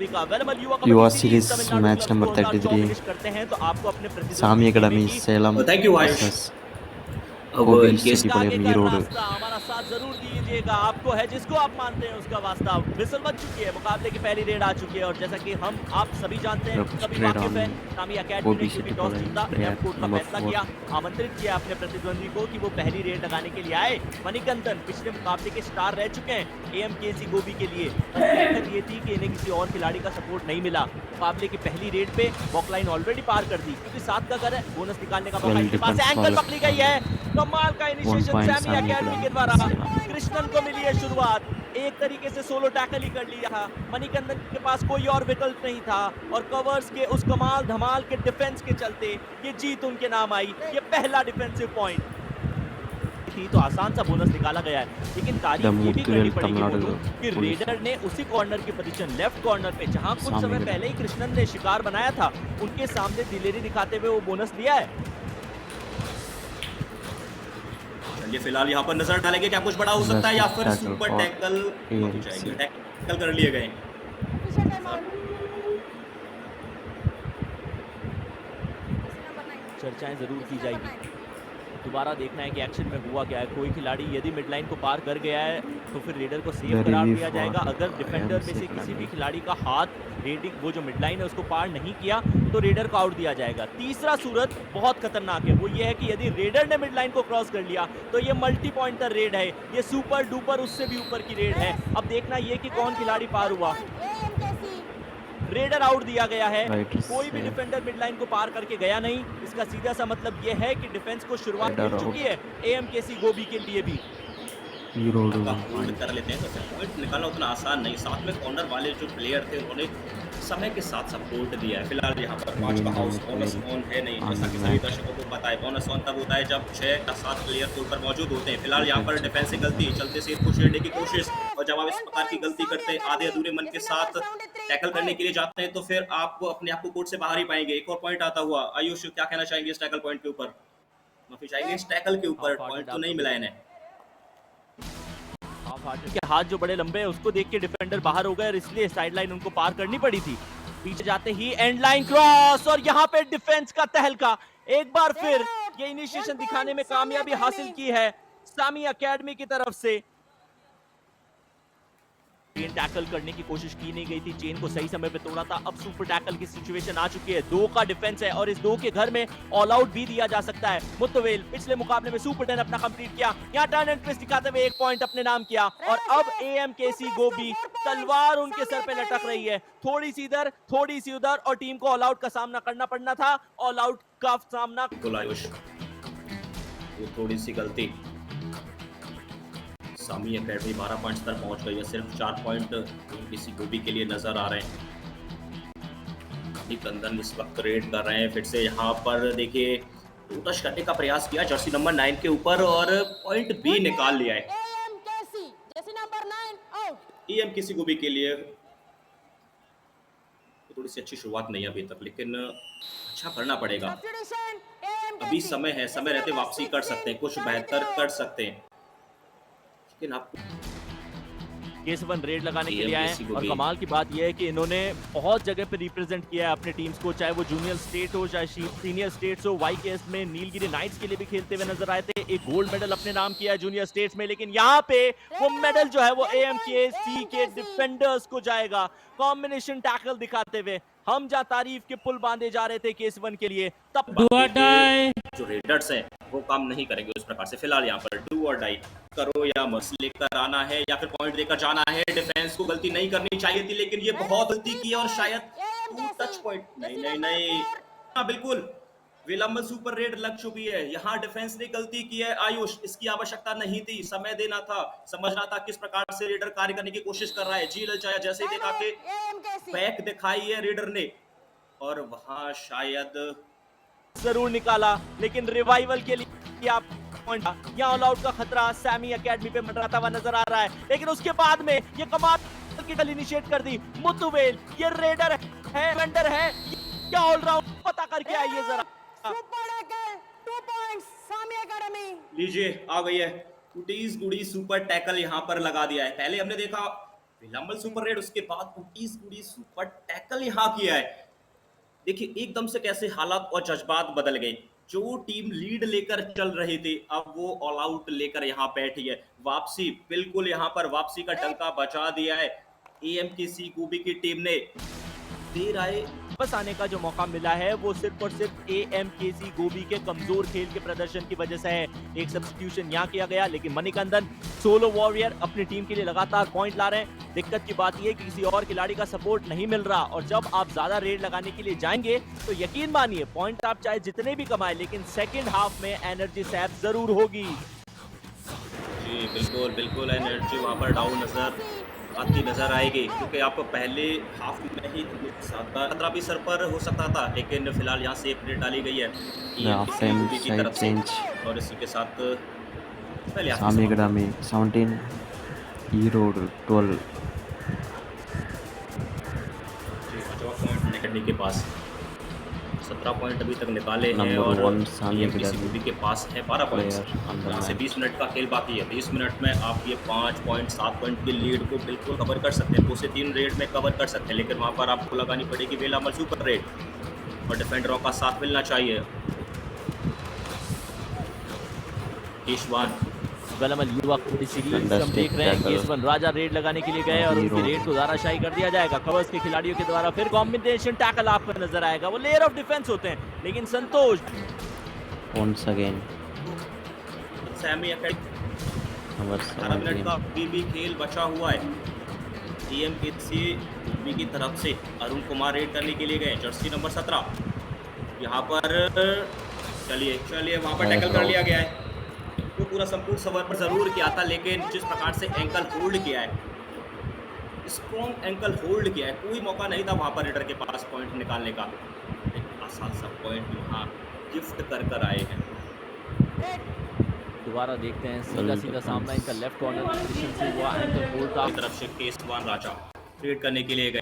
सभी का वेलकम युवा युवा kabaddi series series Tamil Nadu match clubs number को अंदाज 33 फिनिश करते हैं तो आपको अपने सामी प्रतिद्वंदी अकेडमी की Salem thank you Ayush. Versus अब गोबी इनके सिटी आगे पलेम का रोड। रास्ता हमारा साथ जरूर दीजिएगा। आपको है जिसको आप मानते हैं उसका वास्ता विसल बज चुकी है, मुकाबले की पहली रेड आ चुकी है और जैसा कि हम आप सभी जानते हैं, सभी Straight वाकिफ on है, सामी अकेडमी ने गोबी क्योंकि सिटी टॉस पलेम जीता प्लेयर लेफ्ट कोर्ट का नंबर फैसला 4 किया, आमंत्रित किया अपने प्रतिद्वंदी को कि वो पहली रेड लगाने के लिए आए। मणिकंदन पिछले मुकाबले के स्टार रह चुके हैं एएमकेसी गोबी के लिए। दिक्कत ये थी कि इन्हें किसी और खिलाड़ी का सपोर्ट नहीं मिला। मुकाबले की पहली रेड पे बॉकलाइन ऑलरेडी पार कर दी क्योंकि 7 का घर है, बोनस निकालने का मौका इनके पास है। एंकल पकड़ी गई है, कमाल का 1 इनिशिएशन पॉइंट सामी सामी अकेडमी के अकेडमी द्वारा। सेलम। कृष्णन को मिली है शुरुआत, एक तरीके से सोलो टैकल ही कर लिया था। मणिकंदन के पास कोई और विकल्प नहीं था और कवर्स के उस कमाल धमाल के डिफेंस के चलते ये जीत उनके नाम आई। ये पहला डिफेंसिव पॉइंट थी तो आसान सा बोनस निकाला गया है, लेकिन द तारीफ ये भी करनी मुत्तुवेल पड़ेगी तमिलनाडु मोनू कि पुलिस रेडर ने उसी कॉर्नर की पोजीशन लेफ्ट कॉर्नर पे जहां कुछ सामी समय अकेडमी। पहले ही कृष्णन ने शिकार बनाया था, उनके सामने दिलेरी दिखाते हुए वो बोनस लिया है। चलिए फिलहाल यहाँ पर नजर डालेंगे क्या कुछ बड़ा हो सकता है या फिर Tackle super for tackle AMC। Tackle कर लिए गए। चर्चाएं जरूर की जाएगी, दोबारा देखना है कि एक्शन में हुआ क्या है। कोई खिलाड़ी यदि मिड लाइन को पार कर गया है तो फिर रेडर को सेफ The करार review दिया for जाएगा। अगर डिफेंडर में AMC से किसी भी Academy। खिलाड़ी का हाथ रेडिंग वो जो मिड लाइन है उसको पार नहीं किया तो रेडर को आउट दिया जाएगा। तीसरा सूरत बहुत खतरनाक है, वो ये है कि यदि रेडर ने मिड लाइन को क्रॉस कर लिया तो ये मल्टी पॉइंटर रेड है, ये सुपर डुपर उससे भी ऊपर की रेड है। अब देखना ये कि कौन खिलाड़ी पार हुआ। रेडर आउट दिया गया है, कोई भी डिफेंडर मिड लाइन को पार करके गया नहीं। इसका सीधा सा मतलब यह है कि डिफेंस को शुरुआत मिल चुकी है एएमकेसी गोबी के लिए भी। होल्ड कर लेते हैं तो फिर पॉइंट निकालना उतना आसान नहीं। साथ में कॉर्नर वाले जो प्लेयर थे उन्होंने समय के साथ सपोर्ट दिया है। फिलहाल यहाँ पर 5 का हाउस बोनस ऑन है नहीं, जैसा कि सभी दर्शकों को पता है बोनस ऑन तब होता है जब 6 या 7 प्लेयर के ऊपर मौजूद होते हैं। फिलहाल यहाँ पर डिफेंस से गलती, चलते से को छेड़ने की कोशिश, और जब आप इस प्रकार की गलती करते हैं आधे अधूरे मन के साथ टैकल करने के लिए जाते हैं तो फिर आपको अपने आप को कोर्ट से बाहर ही पाएंगे। एक और पॉइंट आता हुआ, आयुष क्या कहना चाहेंगे इस टैकल पॉइंट के ऊपर? माफी चाहेंगे, इस टैकल के ऊपर पॉइंट तो नहीं मिला इन्हें। के हाथ जो बड़े लंबे हैं उसको देख के डिफेंडर बाहर हो गए और इसलिए साइड लाइन उनको पार करनी पड़ी थी। पीछे जाते ही एंड लाइन क्रॉस और यहाँ पे डिफेंस का तहलका। एक बार फिर ये इनिशिएशन दिखाने में कामयाबी हासिल की है सामी अकेडमी की तरफ से। चेन टैकल करने की कोशिश की नहीं गई थी, चेन को सही समय पे तोड़ा था। अब सुपर टैकल की सिचुएशन आ चुकी है, 2 का डिफेंस है और इस 2 के घर में ऑल आउट भी दिया जा सकता है। मुत्तवेल पिछले मुकाबले में सुपर 10 अपना कंप्लीट किया, यहाँ टर्न एंड ट्विस्ट दिखाते हुए 1 पॉइंट अपने नाम किया और अब एएमकेसी गोबी तलवार उनके सर पे लटक रही है। थोड़ी सी इधर थोड़ी सी उधर और टीम को ऑल आउट का सामना करना पड़ना था, ऑल आउट का सामना। बिल्कुल आयुष, वो थोड़ी सी गलती। सामी अकेडमी 12 पॉइंट्स तक पहुंच गई है, सिर्फ 4 पॉइंट किसी गोबी के लिए नजर आ रहे हैं। कंदन इस वक्त रेड कर रहे हैं, फिर से यहाँ पर देखिए टच करने का प्रयास किया जर्सी नंबर 9 के ऊपर और पॉइंट भी निकाल लिया है एएमकेसी गोबी के लिए। थोड़ी सी अच्छी शुरुआत नहीं है अभी तक, लेकिन अच्छा करना पड़ेगा। अभी समय है, समय रहते वापसी कर सकते हैं, कुछ बेहतर कर सकते हैं। लेकिन आप केस 1 रेड लगाने के लिए आए और कमाल की बात यह है कि इन्होंने बहुत जगह पे रिप्रेजेंट किया है अपने टीम्स को, चाहे वो जूनियर स्टेट हो चाहे सीनियर स्टेट्स हो। वाईकेएस में नीलगिरी नाइट्स के लिए भी खेलते हुए नजर आए थे, एक गोल्ड मेडल अपने नाम किया है जूनियर स्टेट्स में, लेकिन यहाँ पे वो मेडल जो है वो एएमकेसी के डिफेंडर्स को जाएगा। कॉम्बिनेशन टैकल दिखाते हुए हम जहाँ तारीफ के पुल बांधे जा रहे थे केस 1 के लिए, तब जो रेडर्स हैं वो काम नहीं करेंगे उस प्रकार से। फिलहाल यहाँ पर डू और डाई, करो या मस लेकर आना है या फिर पॉइंट देकर जाना है। डिफेंस को गलती नहीं करनी चाहिए थी, लेकिन ये बहुत गलती की और शायद 2 टच पॉइंट नहीं। हाँ बिल्कुल, विलंब सुपर रेड लग चुकी है। यहाँ डिफेंस ने गलती की है आयुष, इसकी आवश्यकता नहीं थी, समय देना था, समझना था किस प्रकार से रेडर कार्य करने की कोशिश कर रहा है। जी ललचाया, जैसे ही देखा कि बैक दिखाई है रेडर ने और वहां शायद जरूर निकाला, लेकिन रिवाइवल के लिए आप पॉइंट, यहाँ ऑल आउट का खतरा सामी अकेडमी पे मंडराता हुआ नजर आ रहा है। लेकिन उसके बाद में ये कमाल की डल इनिशिएट कर दी मुत्तवेल, ये रेडर है वेंडर है क्या ऑलराउंड, पता करके आइए जरा। लीजिए आ गई है गुडी सुपर टैकल यहाँ पर लगा दिया है। पहले हमने देखा विलामल सुपर रेड, उसके बाद उटीस गुडी सुपर टैकल यहाँ किया है। देखिए एकदम से कैसे हालात और जज्बात बदल गए। जो टीम लीड लेकर चल रही थी, अब वो ऑल आउट लेकर यहाँ बैठी है। वापसी, बिल्कुल यहाँ पर वापसी का डंका बजा दिया है एएमकेसी गोबी की टीम ने। देर आए वापस आने का जो मौका मिला है वो सिर्फ और सिर्फ एएमकेसी गोबी के कमजोर खेल के प्रदर्शन की वजह से है। एक सब्स्टिट्यूशन यहाँ किया गया, लेकिन मणिकंदन सोलो वॉरियर अपनी टीम के लिए लगातार पॉइंट ला रहे हैं। दिक्कत की बात यह कि किसी और खिलाड़ी का सपोर्ट नहीं मिल रहा, और जब आप ज्यादा रेड लगाने के लिए जाएंगे तो यकीन मानिए पॉइंट आप चाहे जितने भी कमाए, लेकिन सेकेंड हाफ में एनर्जी सैप जरूर होगी। जी बिल्कुल बिल्कुल, एनर्जी वहाँ पर डाउन आती नजर आएगी, क्योंकि आपको पहले हाफ में ही खतरा भी सर पर हो सकता था, लेकिन फिलहाल यहाँ से अपडेट डाली गई है की तरफ से। और इसी के साथ पहले Sami Academy 17, E-Road 12. जी 5वां पॉइंट अकेडमी के पास 17 पॉइंट अभी तक निकाले हैं, Number और one, सामी एएमकेसी अकेडमी गोबी के पास है 12 पॉइंट्स। player on the यहाँ से match. 20 मिनट का खेल बाकी है। 20 मिनट में आप ये 5 पॉइंट 7 पॉइंट की लीड को बिल्कुल कवर कर सकते हैं, 2 से 3 रेड में कवर कर सकते हैं, लेकिन वहाँ पर आपको लगानी पड़ेगी वेलामल सुपर रेड, और डिफेंडरों का साथ मिलना चाहिए। केशवान वेलामल युवा सीरीज हम Fantastic देख रहे हैं। tackle. केसवन राजा रेड लगाने के लिए गए और उनकी Hero. रेड को धाराशाही कर दिया जाएगा। कवर्स के खिलाड़ियों के द्वारा फिर कॉम्बिनेशन टैकल आपको नजर आएगा। वो लेयर ऑफ डिफेंस होते हैं, लेकिन Santosh Once again, Sami academy number 18 minute 17. का अभी भी खेल बचा हुआ है। एएमकेसी गोबी की तरफ से अरुण कुमार रेड करने के लिए गए, जर्सी नंबर 17। यहाँ पर चलिए चलिए वहाँ पर टैकल कर लिया गया है। वो पूरा संपूर्ण सवर पर जरूर किया था, लेकिन जिस प्रकार से एंकल होल्ड किया है, स्ट्रॉन्ग एंकल होल्ड किया है, कोई मौका नहीं था वहाँ पर रेडर के पास पॉइंट निकालने का। एक आसान सा पॉइंट यहाँ गिफ्ट कर आए हैं। दोबारा देखते हैं, सीधा सीधा सामना इनका लेफ्ट कॉर्नर पोजीशन से हुआ एंकल होल्ड का। की तरफ से केसवान राजा रेड करने के लिए गए।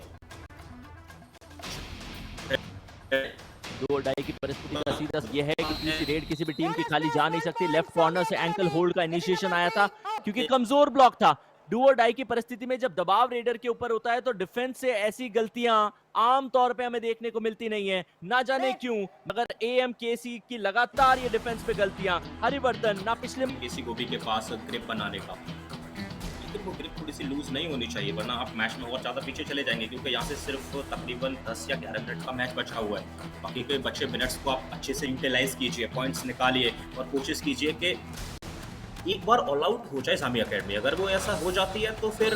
दो और डाई की परिस्थिति का सीधा ये है कि किसी रेड किसी भी टीम की खाली जा नहीं सकती। लेफ्ट कॉर्नर से एंकल होल्ड का इनिशिएशन आया था, क्योंकि कमजोर ब्लॉक था। डू और डाई की परिस्थिति में जब दबाव रेडर के ऊपर होता है तो डिफेंस से ऐसी गलतियां आम तौर पे हमें देखने को मिलती नहीं है, ना जाने क्यों, मगर एएमकेसी की लगातार ये डिफेंस पे गलतियां। हरिवर्धन ना पिछले केसी गोबी के पास ग्रिप बनाने का, लेकिन वो ग्रिप थोड़ी सी लूज नहीं होनी चाहिए, वरना आप मैच में और ज़्यादा पीछे चले जाएंगे, क्योंकि यहाँ से सिर्फ तकरीबन 10 या 11 मिनट का मैच बचा हुआ है। बाकी के बचे मिनट्स को आप अच्छे से यूटिलाइज कीजिए, पॉइंट्स निकालिए, और कोशिश कीजिए कि एक बार ऑल आउट हो जाए सामी अकेडमी। अगर वो ऐसा हो जाती है तो फिर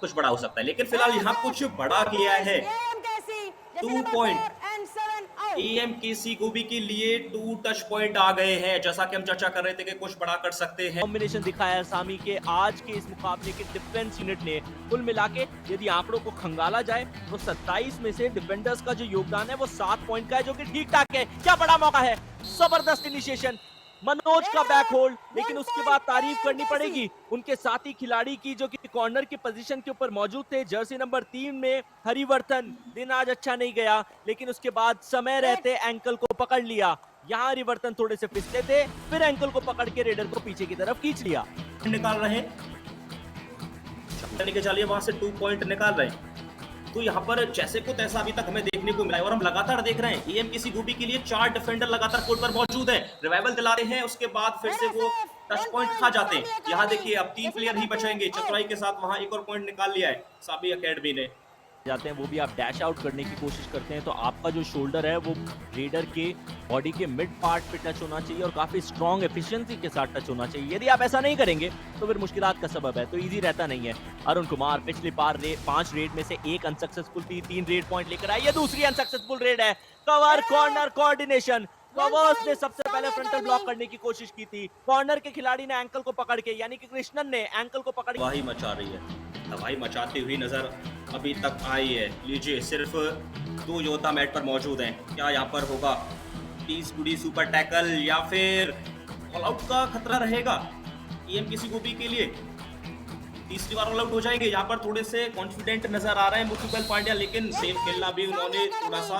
कुछ बड़ा हो सकता है, लेकिन फिलहाल यहाँ कुछ बड़ा किया है। 2 पॉइंट एएमकेसी गोबी के लिए 2 टच पॉइंट आ गए हैं, जैसा कि हम चर्चा कर रहे थे कि कुछ बड़ा कर सकते हैं। कॉम्बिनेशन दिखाया है सामी के आज के इस मुकाबले के डिफेंस यूनिट ने। कुल मिला के यदि आंकड़ों को खंगाला जाए तो 27 में से डिफेंडर्स का जो योगदान है वो 7 पॉइंट का है, जो कि ठीक ठाक है। क्या बड़ा मौका है, जबरदस्त इनिशिएशन, मनोज का बैक होल्ड, लेकिन उसके बाद तारीफ करनी पड़ेगी उनके साथी खिलाड़ी की, जो कि कॉर्नर की पोजीशन के ऊपर मौजूद थे। जर्सी नंबर 3 में हरिवर्धन। दिन आज अच्छा नहीं गया, लेकिन उसके बाद समय रहते एंकल को पकड़ लिया। यहाँ हरिवर्धन थोड़े से फिसले थे, फिर एंकल को पकड़ के रेडर को पीछे की तरफ खींच लिया। निकाल रहे हैं, चलिए वहां से 2 पॉइंट निकाल रहे हैं। तो यहाँ पर जैसे को तैसा अभी तक हमें देखने को मिला है, और हम लगातार देख रहे हैं एएमकेसी गोबी के लिए 4 डिफेंडर लगातार कोर्ट पर मौजूद हैं, रिवाइवल दिला रहे हैं, उसके बाद फिर से वो टच पॉइंट खा जाते हैं। यहाँ देखिए अब 3 प्लेयर ही बचेंगे, चतुराई के साथ वहां एक और पॉइंट निकाल लिया है सामी अकेडमी ने। जाते हैं वो भी आप डैश आउट करने की कोशिश करते हैं, तो आपका जो शोल्डर है वो रेडर के बॉडी के मिड पार्ट पे टच होना चाहिए और काफी स्ट्रॉन्ग एफिशिएंसी के साथ टच होना चाहिए। यदि आप ऐसा नहीं करेंगे तो फिर मुश्किलात का सबब है, तो इजी रहता नहीं है। अरुण कुमार पिछली बार 5 रेड में से 1 अनसक्सेसफुल थी, 3 रेड पॉइंट लेकर आई, ये दूसरी अनसक्सेसफुल रेड है। कवर कॉर्नर कोऑर्डिनेशन, कवर्स ने सबसे पहले फ्रंटल ब्लॉक करने की कोशिश की थी, कॉर्नर के खिलाड़ी ने एंकल को पकड़ के, यानी कि कृष्णन ने एंकल को पकड़ तबाही मचा रही है, तबाही मचाती हुई नजर अभी तक आई है। लीजिए सिर्फ 2 योद्धा मैट पर मौजूद हैं, क्या यहाँ पर होगा 30 गुडी सुपर टैकल या फिर ऑल आउट का खतरा रहेगा एएमकेसी गोबी के लिए? तीसरी बार ऑल आउट हो जाएंगे। यहाँ पर थोड़े से कॉन्फिडेंट नजर आ रहे हैं मुकुबल पांड्या, लेकिन सेफ खेलना भी उन्होंने थोड़ा सा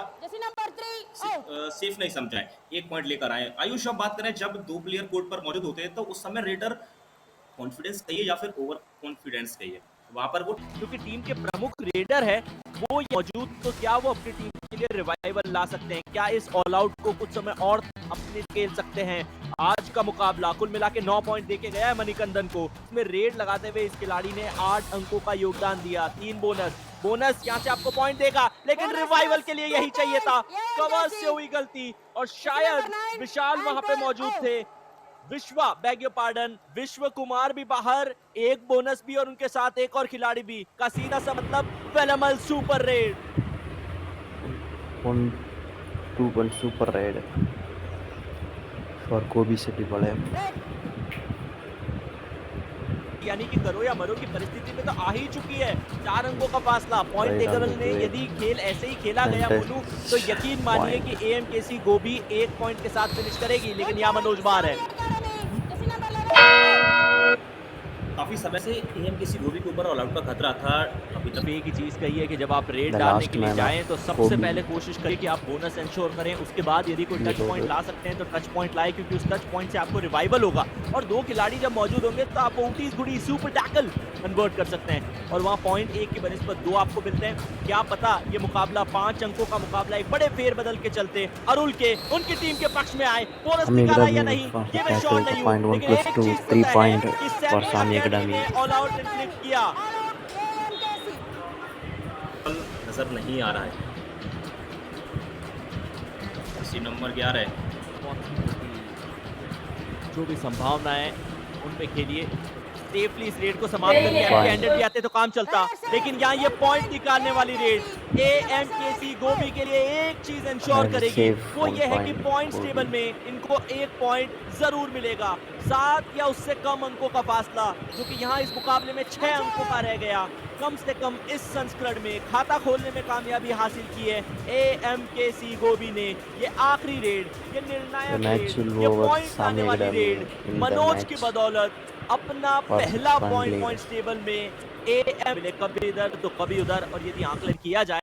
सेफ नहीं समझा है। 1 पॉइंट लेकर आए। आयुष, अब बात करें जब 2 प्लेयर कोर्ट पर मौजूद होते हैं तो उस समय रेडर कॉन्फिडेंस कहिए या फिर ओवर कॉन्फिडेंस कहिए, वहाँ पर वो क्योंकि टीम के प्रमुख रेडर है वो मौजूद, तो क्या वो अपनी टीम के लिए रिवाइवल ला सकते हैं? क्या इस ऑल आउट को कुछ समय और अपने खेल सकते हैं? आज का मुकाबला कुल मिला के 9 पॉइंट देके गया है मणिकंदन को। इसमें रेड लगाते हुए इस खिलाड़ी ने 8 अंकों का योगदान दिया, 3 बोनस यहाँ से आपको पॉइंट देगा, लेकिन रिवाइवल के लिए यही चाहिए था। कवर से हुई गलती और शायद विशाल वहां पे मौजूद थे। विश्वा बैग योर पार्डन, विश्व कुमार भी बाहर, एक बोनस भी और उनके साथ एक और खिलाड़ी भी का सीधा सा मतलब फेलमल super red. 1-2 super raid for Kobe City Ballet. यानी कि करो या मरो की परिस्थिति में तो आ ही चुकी है। 4 अंकों का फासला। पॉइंट टेबल ने यदि खेल ऐसे ही खेला गया बोलूं तो यकीन मानिए कि एएमकेसी गोभी 1 पॉइंट के साथ फिनिश करेगी, लेकिन यहाँ मनोज बाहर है। काफी समय से एएमकेसी गोभी के ऊपर ऑल आउट का खतरा था। अभी तक एक ही चीज कही है कि जब आप रेड The डालने last के लिए man जाएं तो of सबसे Kobe. पहले कोशिश करें कि आप बोनस इंश्योर करें, उसके बाद यदि कोई टच पॉइंट ला सकते हैं तो टच पॉइंट लाए, क्योंकि उस टच पॉइंट से आपको रिवाइवल होगा और 2 खिलाड़ी जब मौजूद होंगे तो आप ऊटीज गुड़ी सुपर टैकल कन्वर्ट कर सकते हैं और वहां पॉइंट 1 की बनिस्बत 2 आपको मिलते हैं। क्या पता ये मुकाबला 5 अंकों का मुकाबला एक बड़े फेरबदल के चलते अरुल के उनकी टीम के पक्ष में आए। बोनस Sami निकाला या Academy नहीं for ये मैं श्योर नहीं हूं, point 1 लेकिन plus एक 2 चीज 3 पता है point कि for Sami Sami academy Academy. ने ऑल आउट इन्फ्लिक्ट किया। नजर नहीं आ रहा है। इसी नंबर 11 है। जो भी संभावनाएं उन पे खेलिए, सेफली इस रेड को समाप्त करके एंड भी आते तो काम चलता, लेकिन यहाँ ये पॉइंट निकालने वाली रेड एएमकेसी गोभी के लिए एक चीज इंश्योर I'll करेगी, save वो ये है कि 1 point पॉइंट्स Kobe. टेबल में इनको 1 पॉइंट जरूर मिलेगा। 7 या उससे कम अंकों का फासला, जो कि यहाँ इस मुकाबले में 6 अंकों का रह गया, कम से कम इस संस्करण में खाता खोलने में कामयाबी हासिल की है एएमकेसी गोभी ने। ये आखिरी रेड, ये The निर्णायक match रेड, will ये over पॉइंट लाने Sami वाली Academy red in the Manoj की match. बदौलत अपना First पहला point point lead. Points table में एएम मिले, कभी इधर तो कभी उधर, और यदि आंकलन किया जाए